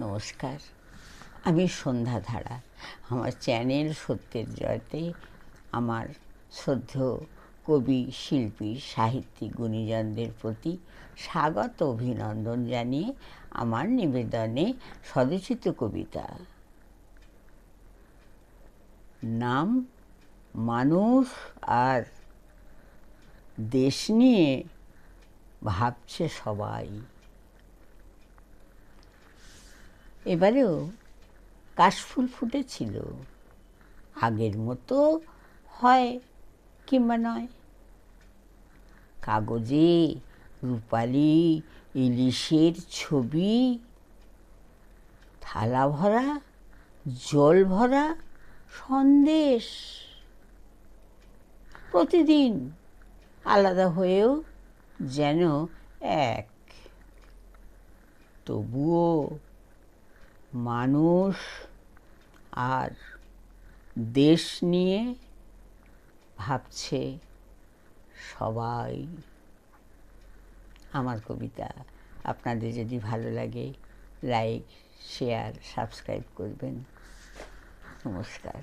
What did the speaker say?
নমস্কার, আমি সন্ধ্যা ধারা। আমার চ্যানেল সত্যের জয়তে আমার শ্রদ্ধেয় কবি, শিল্পী, সাহিত্যিক গুণীজনদের প্রতি স্বাগত অভিনন্দন জানিয়ে আমার নিবেদনে স্বরচিত কবিতা, নাম মানুষ আর দেশ নিয়ে ভাবছে সবাই। এবারেও কাশফুল ফুটেছিল, আগের মতো হয় কিংবা নয়। কাগজে রূপালি ইলিশের ছবি, থালা ভরা জল ভরা সন্দেশ, প্রতিদিন আলাদা হয়েও যেন এক। তবুও মানুষ আর দেশ নিয়ে ভাবছে সবাই। আমার কবিতা আপনাদের যদি ভালো লাগে, লাইক, শেয়ার, সাবস্ক্রাইব করবেন। নমস্কার।